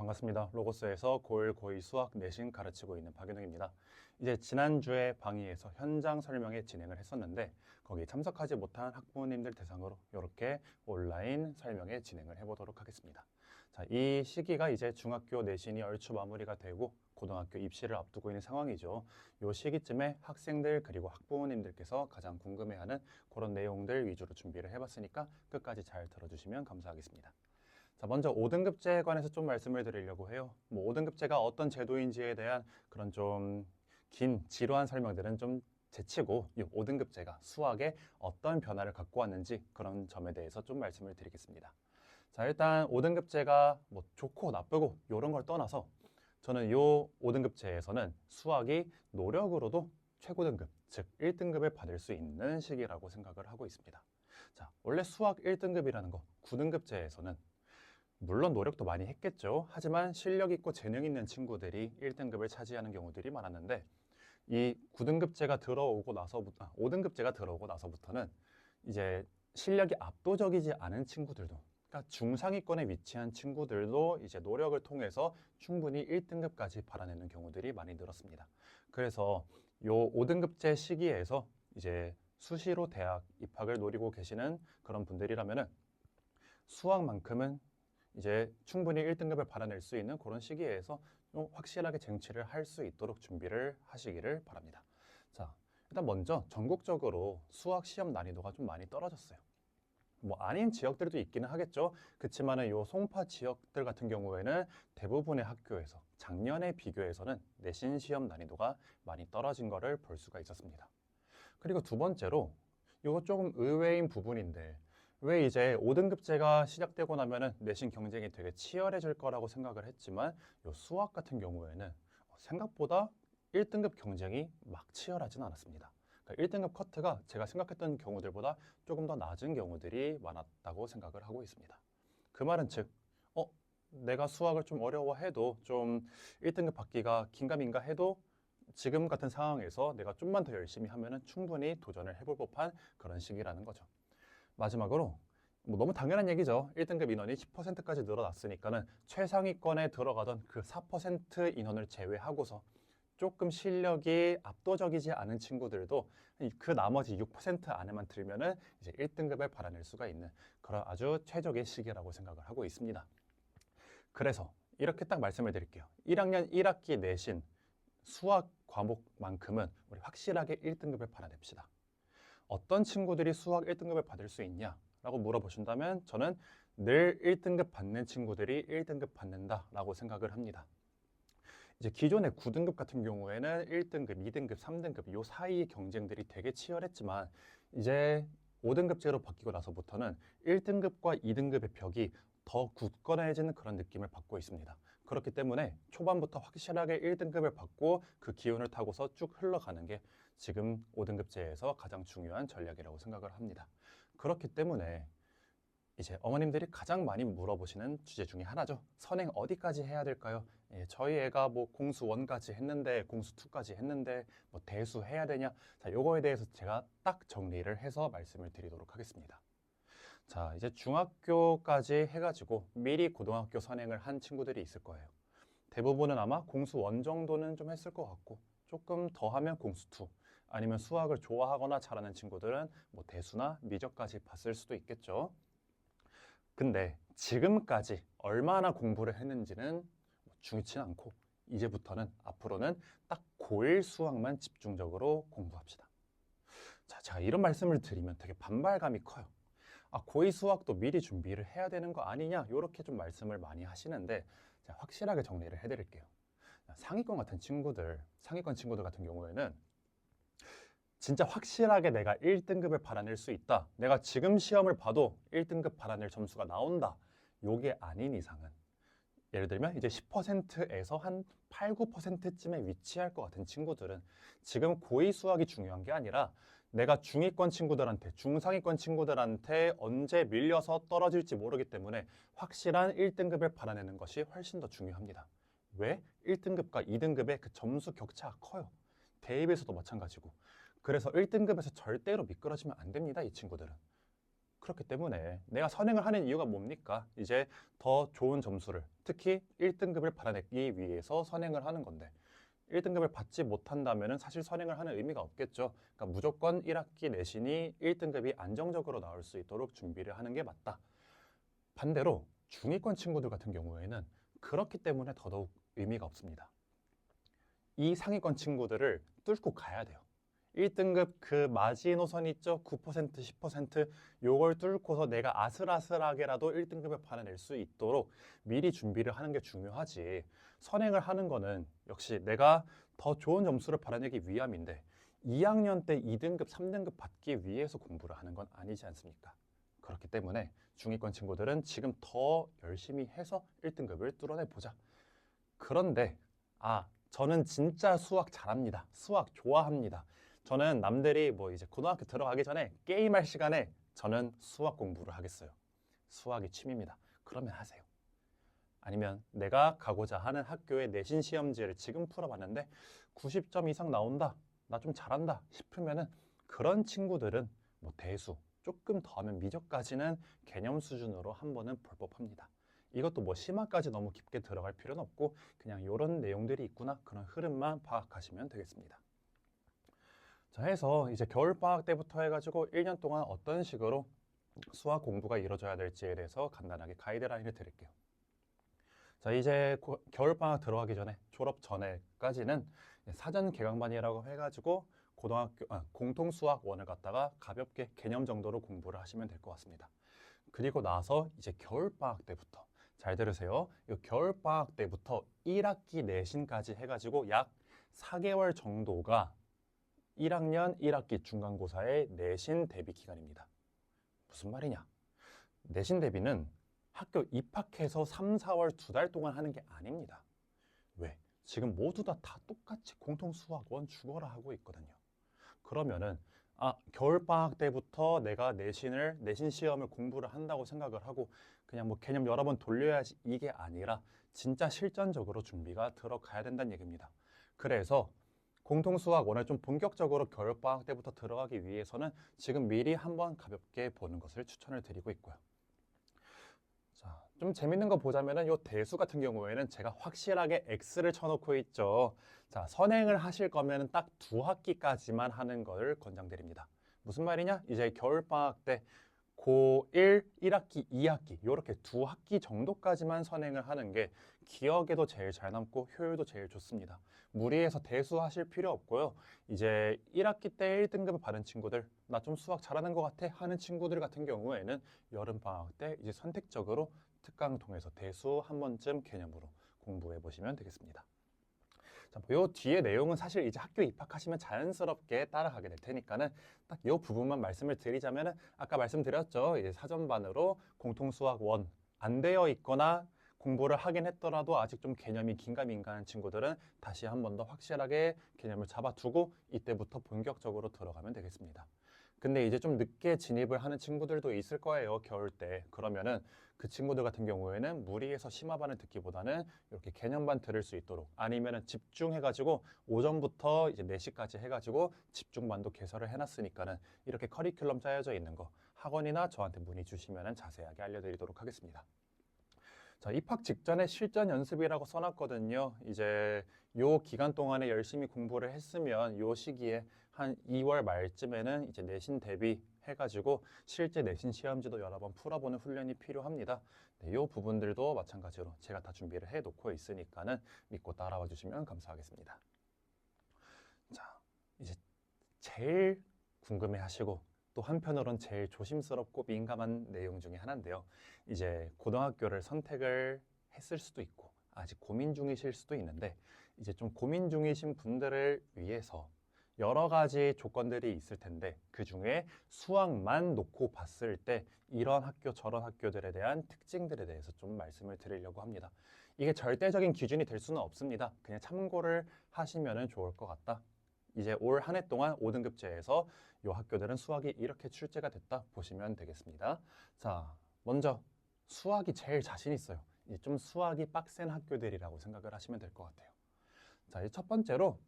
반갑습니다. 로고스에서 고1, 고2 수학 내신 가르치고 있는 박윤웅입니다. 이제 지난주에 강의에서 현장 설명회 진행을 했었는데 거기 참석하지 못한 학부모님들 대상으로 이렇게 온라인 설명회 진행을 해보도록 하겠습니다. 자, 이 시기가 이제 중학교 내신이 얼추 마무리가 되고 고등학교 입시를 앞두고 있는 상황이죠. 이 시기쯤에 학생들 그리고 학부모님들께서 가장 궁금해하는 그런 내용들 위주로 준비를 해봤으니까 끝까지 잘 들어주시면 감사하겠습니다. 자, 먼저 5등급제에 관해서 좀 말씀을 드리려고 해요. 5등급제가 어떤 제도인지에 대한 그런 좀 긴 지루한 설명들은 좀 제치고 이 5등급제가 수학에 어떤 변화를 갖고 왔는지 그런 점에 대해서 좀 말씀을 드리겠습니다. 자, 일단 5등급제가 뭐 좋고 나쁘고 이런 걸 떠나서 저는 이 5등급제에서는 수학이 노력으로도 최고 등급, 즉 1등급을 받을 수 있는 시기라고 생각을 하고 있습니다. 자, 원래 수학 1등급이라는 거 9등급제에서는 물론 노력도 많이 했겠죠. 하지만 실력 있고 재능 있는 친구들이 1등급을 차지하는 경우들이 많았는데 이 9등급제가 들어오고 나서부터 5등급제가 들어오고 나서부터는 이제 실력이 압도적이지 않은 친구들도 그러니까 중상위권에 위치한 친구들도 이제 노력을 통해서 충분히 1등급까지 받아내는 경우들이 많이 늘었습니다. 그래서 요 5등급제 시기에서 이제 수시로 대학 입학을 노리고 계시는 그런 분들이라면은 수학만큼은 이제 충분히 1등급을 받아낼 수 있는 그런 시기에서 확실하게 쟁취를 할 수 있도록 준비를 하시기를 바랍니다. 자, 일단 먼저 전국적으로 수학 시험 난이도가 좀 많이 떨어졌어요. 뭐 아닌 지역들도 있기는 하겠죠. 그렇지만은 요 송파 지역들 같은 경우에는 대부분의 학교에서 작년에 비교해서는 내신 시험 난이도가 많이 떨어진 거를 볼 수가 있었습니다. 그리고 두 번째로 이거 조금 의외인 부분인데 왜 이제 5등급제가 시작되고 나면은 내신 경쟁이 되게 치열해질 거라고 생각을 했지만 요 수학 같은 경우에는 생각보다 1등급 경쟁이 막 치열하진 않았습니다. 그러니까 1등급 커트가 제가 생각했던 경우들보다 조금 더 낮은 경우들이 많았다고 생각을 하고 있습니다. 그 말은 즉, 내가 수학을 좀 어려워해도 좀 1등급 받기가 긴가민가 해도 지금 같은 상황에서 내가 좀만 더 열심히 하면은 충분히 도전을 해볼 법한 그런 시기라는 거죠. 마지막으로 뭐 너무 당연한 얘기죠. 1등급 인원이 10%까지 늘어났으니까는 최상위권에 들어가던 그 4% 인원을 제외하고서 조금 실력이 압도적이지 않은 친구들도 그 나머지 6% 안에만 들면은 이제 1등급을 받아낼 수가 있는 그런 아주 최적의 시기라고 생각을 하고 있습니다. 그래서 이렇게 딱 말씀을 드릴게요. 1학년 1학기 내신 수학 과목만큼은 우리 확실하게 1등급을 받아냅시다. 어떤 친구들이 수학 1등급을 받을 수 있냐? 라고 물어보신다면 저는 늘 1등급 받는 친구들이 1등급 받는다라고 생각을 합니다. 이제 기존의 9등급 같은 경우에는 1등급, 2등급, 3등급 요 사이의 경쟁들이 되게 치열했지만 이제 5등급제로 바뀌고 나서부터는 1등급과 2등급의 벽이 더 굳건해지는 그런 느낌을 받고 있습니다. 그렇기 때문에 초반부터 확실하게 1등급을 받고 그 기운을 타고서 쭉 흘러가는 게 지금 5등급제에서 가장 중요한 전략이라고 생각을 합니다. 그렇기 때문에 이제 어머님들이 가장 많이 물어보시는 주제 중에 하나죠. 선행 어디까지 해야 될까요? 저희 애가 뭐 공수 1까지 했는데 공수 2까지 했는데 뭐 대수 해야 되냐? 자, 요거에 대해서 제가 딱 정리를 해서 말씀을 드리도록 하겠습니다. 자, 이제 중학교까지 해가지고 미리 고등학교 선행을 한 친구들이 있을 거예요. 대부분은 아마 공수 1 정도는 좀 했을 것 같고 조금 더 하면 공수 2 아니면 수학을 좋아하거나 잘하는 친구들은 뭐 대수나 미적까지 봤을 수도 있겠죠. 근데 지금까지 얼마나 공부를 했는지는 중요치 않고 이제부터는 앞으로는 딱 고1 수학만 집중적으로 공부합시다. 자, 제가 이런 말씀을 드리면 되게 반발감이 커요. 고2 수학도 미리 준비를 해야 되는 거 아니냐? 이렇게 좀 말씀을 많이 하시는데 제가 확실하게 정리를 해드릴게요. 상위권 친구들 같은 경우에는 진짜 확실하게 내가 1등급을 받아낼 수 있다. 내가 지금 시험을 봐도 1등급 받아낼 점수가 나온다. 요게 아닌 이상은 예를 들면 이제 10%에서 한 8, 9%쯤에 위치할 것 같은 친구들은 지금 고2 수학이 중요한 게 아니라 내가 중위권 친구들한테, 중상위권 친구들한테 언제 밀려서 떨어질지 모르기 때문에 확실한 1등급을 받아내는 것이 훨씬 더 중요합니다. 왜? 1등급과 2등급의 그 점수 격차가 커요. 대입에서도 마찬가지고. 그래서 1등급에서 절대로 미끄러지면 안 됩니다, 이 친구들은. 그렇기 때문에 내가 선행을 하는 이유가 뭡니까? 이제 더 좋은 점수를, 특히 1등급을 받아내기 위해서 선행을 하는 건데 1등급을 받지 못한다면 사실 선행을 하는 의미가 없겠죠. 그러니까 무조건 1학기 내신이 1등급이 안정적으로 나올 수 있도록 준비를 하는 게 맞다. 반대로 중위권 친구들 같은 경우에는 그렇기 때문에 더더욱 의미가 없습니다. 이 상위권 친구들을 뚫고 가야 돼요. 1등급 그 마지노선 있죠? 9%, 10% 요걸 뚫고서 내가 아슬아슬하게라도 1등급을 받아낼 수 있도록 미리 준비를 하는 게 중요하지. 선행을 하는 거는 역시 내가 더 좋은 점수를 받아내기 위함인데 2학년 때 2등급, 3등급 받기 위해서 공부를 하는 건 아니지 않습니까? 그렇기 때문에 중위권 친구들은 지금 더 열심히 해서 1등급을 뚫어내보자. 그런데 저는 진짜 수학 잘합니다. 수학 좋아합니다. 저는 남들이 뭐 이제 고등학교 들어가기 전에 게임할 시간에 저는 수학 공부를 하겠어요. 수학이 취미입니다. 그러면 하세요. 아니면 내가 가고자 하는 학교의 내신 시험지를 지금 풀어봤는데 90점 이상 나온다. 나 좀 잘한다 싶으면은 그런 친구들은 뭐 대수 조금 더 하면 미적까지는 개념 수준으로 한 번은 볼 법합니다. 이것도 뭐 심화까지 너무 깊게 들어갈 필요는 없고 그냥 이런 내용들이 있구나 그런 흐름만 파악하시면 되겠습니다. 자, 해서 이제 겨울방학 때부터 해가지고 1년 동안 어떤 식으로 수학 공부가 이루어져야 될지에 대해서 간단하게 가이드라인을 드릴게요. 자, 이제 겨울방학 들어가기 전에 졸업 전에까지는 사전 개강반이라고 해가지고 고등학교 공통수학 1을 갖다가 가볍게 개념 정도로 공부를 하시면 될 것 같습니다. 그리고 나서 이제 겨울방학 때부터 잘 들으세요. 이 겨울방학 때부터 1학기 내신까지 해가지고 약 4개월 정도가 1학년 1학기 중간고사의 내신 대비 기간입니다. 무슨 말이냐? 내신 대비는 학교 입학해서 3, 4월 2달 동안 하는 게 아닙니다. 왜? 지금 모두 다 똑같이 공통수학 1 죽어라 하고 있거든요. 그러면은 겨울방학 때부터 내가 내신 시험을 공부를 한다고 생각을 하고 그냥 뭐 개념 여러 번 돌려야지 이게 아니라 진짜 실전적으로 준비가 들어가야 된다는 얘기입니다. 그래서 공통수학 1을 좀 본격적으로 겨울방학 때부터 들어가기 위해서는 지금 미리 한번 가볍게 보는 것을 추천을 드리고 있고요. 자, 좀 재밌는 거 보자면은 요 대수 같은 경우에는 제가 확실하게 X를 쳐놓고 있죠. 자, 선행을 하실 거면은 딱 2학기까지만 하는 걸 권장드립니다. 무슨 말이냐? 이제 겨울방학 때 고1, 1학기, 2학기 이렇게 2학기 정도까지만 선행을 하는 게 기억에도 제일 잘 남고 효율도 제일 좋습니다. 무리해서 대수하실 필요 없고요. 이제 1학기 때 1등급을 받은 친구들, 나 좀 수학 잘하는 것 같아 하는 친구들 같은 경우에는 여름방학 때 이제 선택적으로 특강 통해서 대수 한 번쯤 개념으로 공부해 보시면 되겠습니다. 자, 요 뒤에 내용은 사실 이제 학교 입학하시면 자연스럽게 따라가게 될 테니까는 딱 요 부분만 말씀을 드리자면은 아까 말씀드렸죠. 이제 사전반으로 공통수학 1 안 되어 있거나 공부를 하긴 했더라도 아직 좀 개념이 긴가민가한 친구들은 다시 한 번 더 확실하게 개념을 잡아두고 이때부터 본격적으로 들어가면 되겠습니다. 근데 이제 좀 늦게 진입을 하는 친구들도 있을 거예요, 겨울 때. 그러면은 그 친구들 같은 경우에는 무리해서 심화반을 듣기보다는 이렇게 개념반 들을 수 있도록 아니면은 집중해가지고 오전부터 이제 4시까지 해가지고 집중반도 개설을 해놨으니까는 이렇게 커리큘럼 짜여져 있는 거 학원이나 저한테 문의 주시면은 자세하게 알려드리도록 하겠습니다. 자, 입학 직전에 실전 연습이라고 써놨거든요. 이제 요 기간 동안에 열심히 공부를 했으면 요 시기에 한 2월 말쯤에는 이제 내신 대비 해가지고 실제 내신 시험지도 여러 번 풀어보는 훈련이 필요합니다. 네, 요 부분들도 마찬가지로 제가 다 준비를 해놓고 있으니까는 믿고 따라와 주시면 감사하겠습니다. 자, 이제 제일 궁금해하시고 또 한편으론 제일 조심스럽고 민감한 내용 중에 하나인데요. 이제 고등학교를 선택을 했을 수도 있고 아직 고민 중이실 수도 있는데 이제 좀 고민 중이신 분들을 위해서 여러 가지 조건들이 있을 텐데 그 중에 수학만 놓고 봤을 때 이런 학교 저런 학교들에 대한 특징들에 대해서 좀 말씀을 드리려고 합니다. 이게 절대적인 기준이 될 수는 없습니다. 그냥 참고를 하시면 좋을 것 같다. 이제 올 한 해 동안 5등급제에서 이 학교들은 수학이 이렇게 출제가 됐다 보시면 되겠습니다. 자, 먼저 수학이 제일 자신 있어요. 이제 좀 수학이 빡센 학교들이라고 생각을 하시면 될 것 같아요. 자, 이제 첫 번째로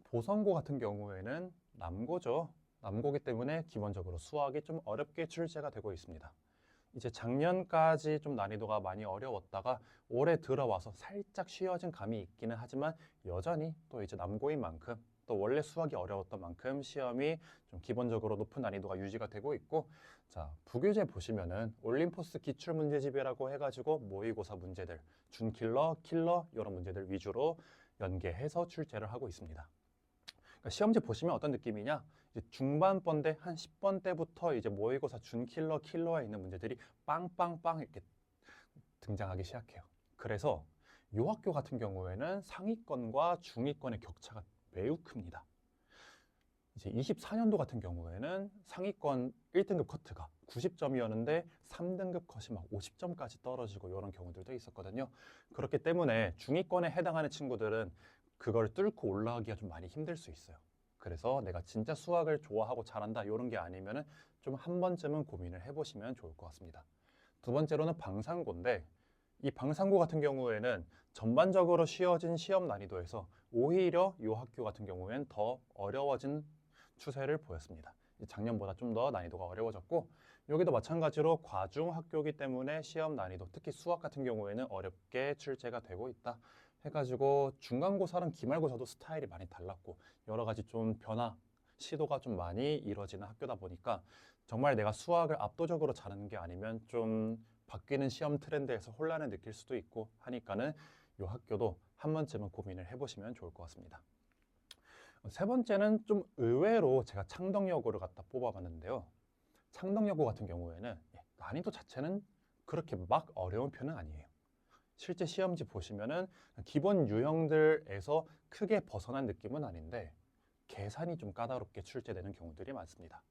보성고 같은 경우에는 남고죠. 남고기 때문에 기본적으로 수학이 좀 어렵게 출제가 되고 있습니다. 이제 작년까지 좀 난이도가 많이 어려웠다가 올해 들어와서 살짝 쉬워진 감이 있기는 하지만 여전히 또 이제 남고인 만큼 또 원래 수학이 어려웠던 만큼 시험이 좀 기본적으로 높은 난이도가 유지가 되고 있고, 자, 부교재 보시면은 올림포스 기출문제집이라고 해가지고 모의고사 문제들, 준킬러, 킬러 이런 문제들 위주로 연계해서 출제를 하고 있습니다. 그러니까 시험지 보시면 어떤 느낌이냐? 이제 중반번대 한 10번대부터 이제 모의고사 준킬러, 킬러에 있는 문제들이 빵빵빵 이렇게 등장하기 시작해요. 그래서 이 학교 같은 경우에는 상위권과 중위권의 격차가 매우 큽니다. 이제 24년도 같은 경우에는 상위권 1등급 커트가 90점이었는데 3등급 컷이 막 50점까지 떨어지고 이런 경우들도 있었거든요. 그렇기 때문에 중위권에 해당하는 친구들은 그걸 뚫고 올라가기가 좀 많이 힘들 수 있어요. 그래서 내가 진짜 수학을 좋아하고 잘한다 이런 게 아니면은 좀 한 번쯤은 고민을 해보시면 좋을 것 같습니다. 두 번째로는 방상고인데, 이 방상고 같은 경우에는 전반적으로 쉬워진 시험 난이도에서 오히려 이 학교 같은 경우에는 더 어려워진 추세를 보였습니다. 작년보다 좀 더 난이도가 어려워졌고, 여기도 마찬가지로 과중 학교이기 때문에 시험 난이도, 특히 수학 같은 경우에는 어렵게 출제가 되고 있다 해가지고 중간고사랑 기말고사도 스타일이 많이 달랐고 여러 가지 좀 변화, 시도가 좀 많이 이루어지는 학교다 보니까 정말 내가 수학을 압도적으로 잘하는 게 아니면 좀 바뀌는 시험 트렌드에서 혼란을 느낄 수도 있고 하니까는 이 학교도 한 번쯤은 고민을 해보시면 좋을 것 같습니다. 세 번째는 좀 의외로 제가 창덕여고를 갖다 뽑아봤는데요. 창덕여고 같은 경우에는 난이도 자체는 그렇게 막 어려운 편은 아니에요. 실제 시험지 보시면은 기본 유형들에서 크게 벗어난 느낌은 아닌데 계산이 좀 까다롭게 출제되는 경우들이 많습니다.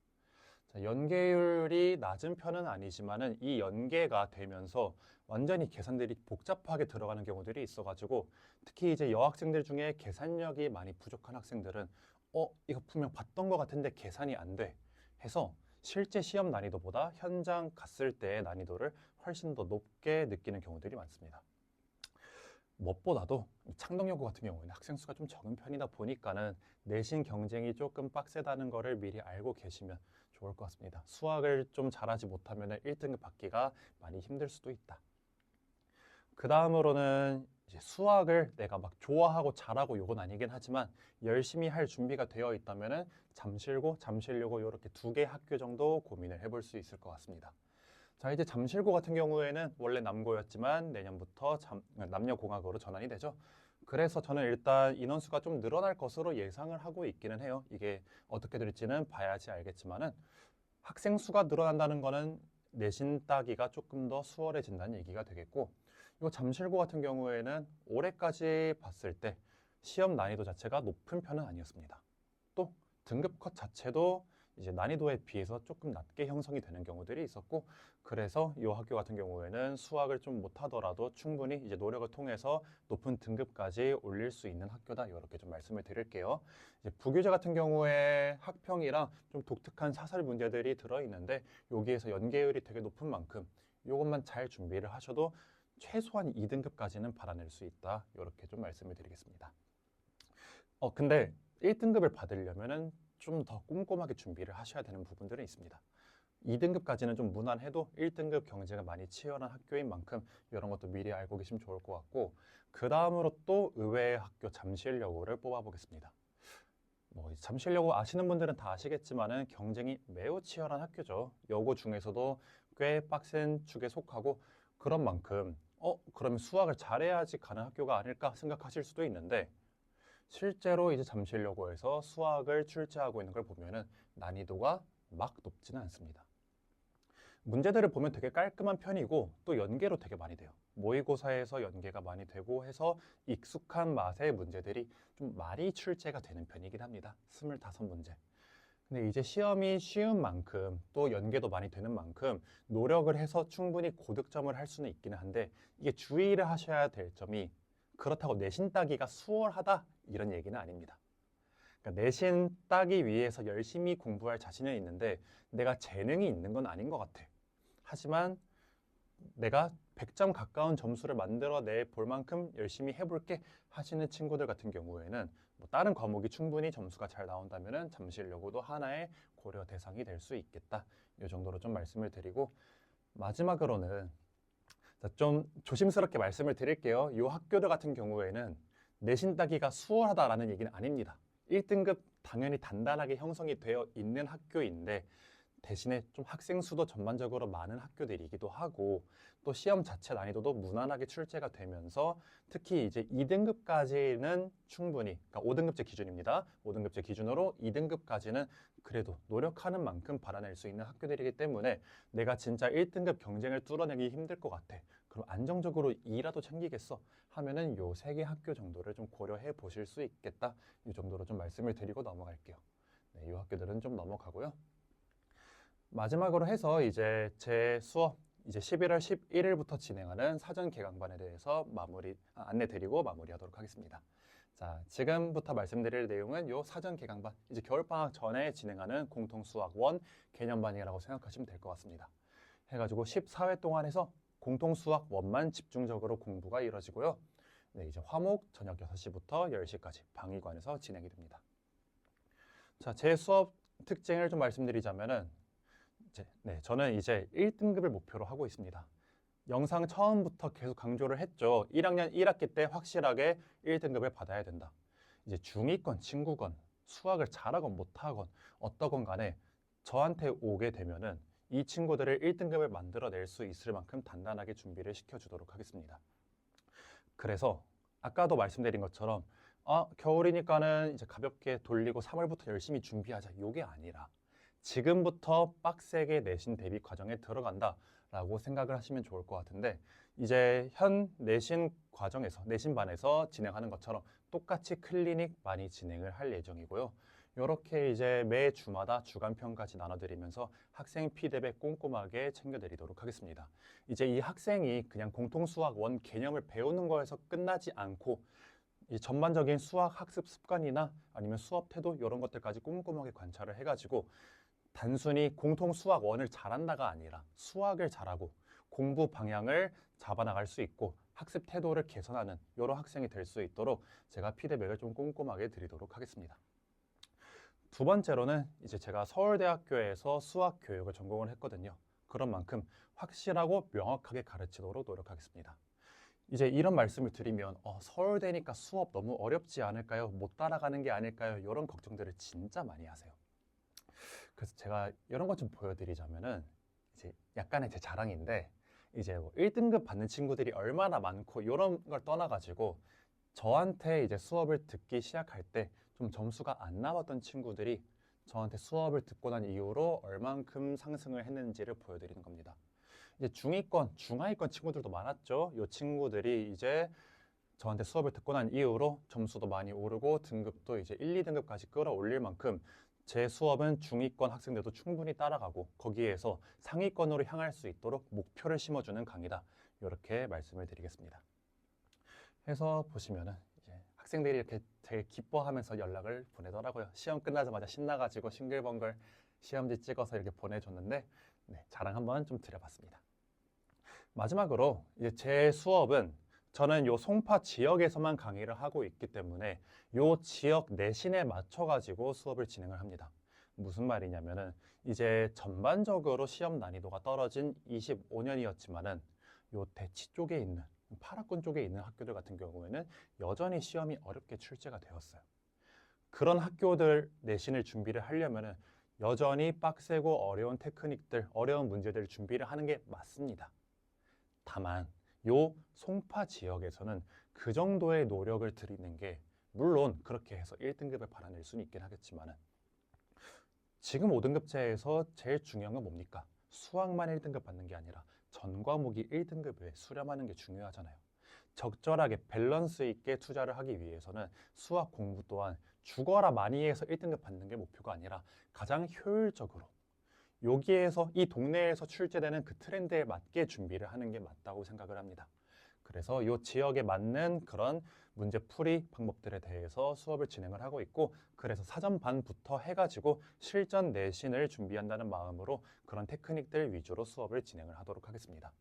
자, 연계율이 낮은 편은 아니지만은 이 연계가 되면서 완전히 계산들이 복잡하게 들어가는 경우들이 있어가지고 특히 이제 여학생들 중에 계산력이 많이 부족한 학생들은 이거 분명 봤던 것 같은데 계산이 안 돼 해서 실제 시험 난이도보다 현장 갔을 때의 난이도를 훨씬 더 높게 느끼는 경우들이 많습니다. 무엇보다도 창덕여고 같은 경우에는 학생 수가 좀 적은 편이다 보니까는 내신 경쟁이 조금 빡세다는 거를 미리 알고 계시면 좋을 것 같습니다. 수학을 좀 잘하지 못하면 1등급 받기가 많이 힘들 수도 있다. 그 다음으로는 이제 수학을 내가 막 좋아하고 잘하고 요건 아니긴 하지만 열심히 할 준비가 되어 있다면은 잠실고, 잠실여고 이렇게 두 개 학교 정도 고민을 해볼 수 있을 것 같습니다. 자, 이제 잠실고 같은 경우에는 원래 남고였지만 내년부터 남녀공학으로 전환이 되죠. 그래서 저는 일단 인원수가 좀 늘어날 것으로 예상을 하고 있기는 해요. 이게 어떻게 될지는 봐야지 알겠지만은 학생 수가 늘어난다는 거는 내신 따기가 조금 더 수월해진다는 얘기가 되겠고, 이거 잠실고 같은 경우에는 올해까지 봤을 때 시험 난이도 자체가 높은 편은 아니었습니다. 또 등급 컷 자체도 이제 난이도에 비해서 조금 낮게 형성이 되는 경우들이 있었고, 그래서 이 학교 같은 경우에는 수학을 좀 못하더라도 충분히 이제 노력을 통해서 높은 등급까지 올릴 수 있는 학교다, 이렇게 좀 말씀을 드릴게요. 이제 부교재 같은 경우에 학평이랑 좀 독특한 사설 문제들이 들어있는데 여기에서 연계율이 되게 높은 만큼 이것만 잘 준비를 하셔도 최소한 2등급까지는 받아낼 수 있다, 이렇게 좀 말씀을 드리겠습니다. 근데 1등급을 받으려면은 좀 더 꼼꼼하게 준비를 하셔야 되는 부분들은 있습니다. 2등급까지는 좀 무난해도 1등급 경쟁이 많이 치열한 학교인 만큼 이런 것도 미리 알고 계시면 좋을 것 같고, 그 다음으로 또 의외의 학교 잠실여고를 뽑아보겠습니다. 잠실여고 아시는 분들은 다 아시겠지만은 경쟁이 매우 치열한 학교죠. 여고 중에서도 꽤 빡센 축에 속하고 그런 만큼 그러면 수학을 잘해야지 가는 학교가 아닐까 생각하실 수도 있는데, 실제로 이제 잠실여고에서 수학을 출제하고 있는 걸 보면은 난이도가 막 높지는 않습니다. 문제들을 보면 되게 깔끔한 편이고 또 연계로 되게 많이 돼요. 모의고사에서 연계가 많이 되고 해서 익숙한 맛의 문제들이 좀 많이 출제가 되는 편이긴 합니다. 25문제. 근데 이제 시험이 쉬운 만큼 또 연계도 많이 되는 만큼 노력을 해서 충분히 고득점을 할 수는 있기는 한데, 이게 주의를 하셔야 될 점이 그렇다고 내신 따기가 수월하다 이런 얘기는 아닙니다. 그러니까 내신 따기 위해서 열심히 공부할 자신은 있는데 내가 재능이 있는 건 아닌 것 같아. 하지만 내가 100점 가까운 점수를 만들어내 볼 만큼 열심히 해볼게 하시는 친구들 같은 경우에는 뭐 다른 과목이 충분히 점수가 잘 나온다면 잠실여고도 하나의 고려 대상이 될 수 있겠다. 이 정도로 좀 말씀을 드리고, 마지막으로는 좀 조심스럽게 말씀을 드릴게요. 이 학교들 같은 경우에는 내신 따기가 수월하다라는 얘기는 아닙니다. 1등급 당연히 단단하게 형성이 되어 있는 학교인데, 대신에 좀 학생 수도 전반적으로 많은 학교들이기도 하고, 또 시험 자체 난이도도 무난하게 출제가 되면서 특히 이제 2등급까지는 충분히, 그러니까 5등급제 기준입니다. 5등급제 기준으로 2등급까지는 그래도 노력하는 만큼 받아낼 수 있는 학교들이기 때문에 내가 진짜 1등급 경쟁을 뚫어내기 힘들 것 같아. 그럼 안정적으로 2라도 챙기겠어 하면은 요 3개 학교 정도를 좀 고려해 보실 수 있겠다. 이 정도로 좀 말씀을 드리고 넘어갈게요. 네, 이 학교들은 좀 넘어가고요. 마지막으로 해서 이제 제 수업 이제 11월 11일부터 진행하는 사전 개강반에 대해서 안내 드리고 마무리하도록 하겠습니다. 자, 지금부터 말씀드릴 내용은 요 사전 개강반, 이제 겨울방학 전에 진행하는 공통수학 1 개념반이라고 생각하시면 될 것 같습니다. 해가지고 14회 동안 해서 공통수학 1만 집중적으로 공부가 이루어지고요. 네, 이제 화목 저녁 6시부터 10시까지 방위관에서 진행이 됩니다. 자, 제 수업 특징을 좀 말씀드리자면은 저는 이제 1등급을 목표로 하고 있습니다. 영상 처음부터 계속 강조를 했죠. 1학년 1학기 때 확실하게 1등급을 받아야 된다. 이제 중2건, 친구건, 수학을 잘하건 못하건 어떠건 간에 저한테 오게 되면은 이 친구들을 1등급을 만들어낼 수 있을 만큼 단단하게 준비를 시켜주도록 하겠습니다. 그래서 아까도 말씀드린 것처럼 겨울이니까는 이제 가볍게 돌리고 3월부터 열심히 준비하자. 이게 아니라 지금부터 빡세게 내신 대비 과정에 들어간다라고 생각을 하시면 좋을 것 같은데, 이제 현 내신 과정에서 내신반에서 진행하는 것처럼 똑같이 클리닉 많이 진행을 할 예정이고요. 이렇게 이제 매 주마다 주간편까지 나눠드리면서 학생 피드백 꼼꼼하게 챙겨드리도록 하겠습니다. 이제 이 학생이 그냥 공통수학 1 개념을 배우는 거에서 끝나지 않고 이 전반적인 수학 학습 습관이나 아니면 수업 태도 이런 것들까지 꼼꼼하게 관찰을 해가지고 단순히 공통 수학 1을 잘한다가 아니라 수학을 잘하고 공부 방향을 잡아나갈 수 있고 학습 태도를 개선하는 이런 학생이 될 수 있도록 제가 피드백을 좀 꼼꼼하게 드리도록 하겠습니다. 두 번째로는 이제 제가 서울대학교에서 수학 교육을 전공을 했거든요. 그런 만큼 확실하고 명확하게 가르치도록 노력하겠습니다. 이제 이런 말씀을 드리면 서울대니까 수업 너무 어렵지 않을까요? 못 따라가는 게 아닐까요? 이런 걱정들을 진짜 많이 하세요. 그래서 제가 이런 것 좀 보여드리자면은 이제 약간의 제 자랑인데, 이제 뭐 1등급 받는 친구들이 얼마나 많고 이런 걸 떠나가지고 저한테 이제 수업을 듣기 시작할 때 좀 점수가 안 나왔던 친구들이 저한테 수업을 듣고 난 이후로 얼만큼 상승을 했는지를 보여드리는 겁니다. 이제 중위권, 중하위권 친구들도 많았죠. 이 친구들이 이제 저한테 수업을 듣고 난 이후로 점수도 많이 오르고 등급도 이제 1, 2등급까지 끌어올릴 만큼 제 수업은 중위권 학생들도 충분히 따라가고 거기에서 상위권으로 향할 수 있도록 목표를 심어주는 강의다. 이렇게 말씀을 드리겠습니다. 해서 보시면은 이제 학생들이 이렇게 되게 기뻐하면서 연락을 보내더라고요. 시험 끝나자마자 신나가지고 싱글벙글 시험지 찍어서 이렇게 보내줬는데, 네, 자랑 한번 좀 드려봤습니다. 마지막으로 이제 제 수업은 저는 요 송파 지역에서만 강의를 하고 있기 때문에 요 지역 내신에 맞춰가지고 수업을 진행을 합니다. 무슨 말이냐면은 이제 전반적으로 시험 난이도가 떨어진 25년이었지만은 요 대치 쪽에 있는 파라군 쪽에 있는 학교들 같은 경우에는 여전히 시험이 어렵게 출제가 되었어요. 그런 학교들 내신을 준비를 하려면은 여전히 빡세고 어려운 테크닉들, 어려운 문제들을 준비를 하는 게 맞습니다. 다만 요 송파 지역에서는 그 정도의 노력을 들이는 게, 물론 그렇게 해서 1등급을 받아낼 수는 있긴 하겠지만 지금 5등급제에서 제일 중요한 건 뭡니까? 수학만 1등급 받는 게 아니라 전 과목이 1등급에 수렴하는 게 중요하잖아요. 적절하게 밸런스 있게 투자를 하기 위해서는 수학 공부 또한 죽어라 많이 해서 1등급 받는 게 목표가 아니라 가장 효율적으로 여기에서 이 동네에서 출제되는 그 트렌드에 맞게 준비를 하는 게 맞다고 생각을 합니다. 그래서 이 지역에 맞는 그런 문제풀이 방법들에 대해서 수업을 진행을 하고 있고, 그래서 사전반부터 해가지고 실전 내신을 준비한다는 마음으로 그런 테크닉들 위주로 수업을 진행을 하도록 하겠습니다.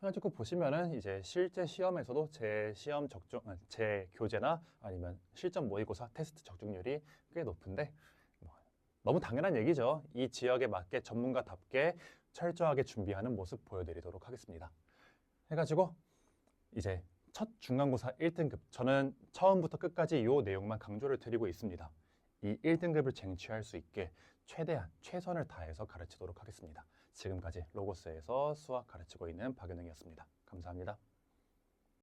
해가지고 보시면은 이제 실제 시험에서도 제 교재나 아니면 실전 모의고사 테스트 적중률이 꽤 높은데 뭐 너무 당연한 얘기죠. 이 지역에 맞게 전문가답게 철저하게 준비하는 모습 보여드리도록 하겠습니다. 해가지고 이제 첫 중간고사 1등급, 저는 처음부터 끝까지 이 내용만 강조를 드리고 있습니다. 이 1등급을 쟁취할 수 있게 최대한 최선을 다해서 가르치도록 하겠습니다. 지금까지 로고스에서 수학 가르치고 있는 박윤웅이었습니다. 감사합니다.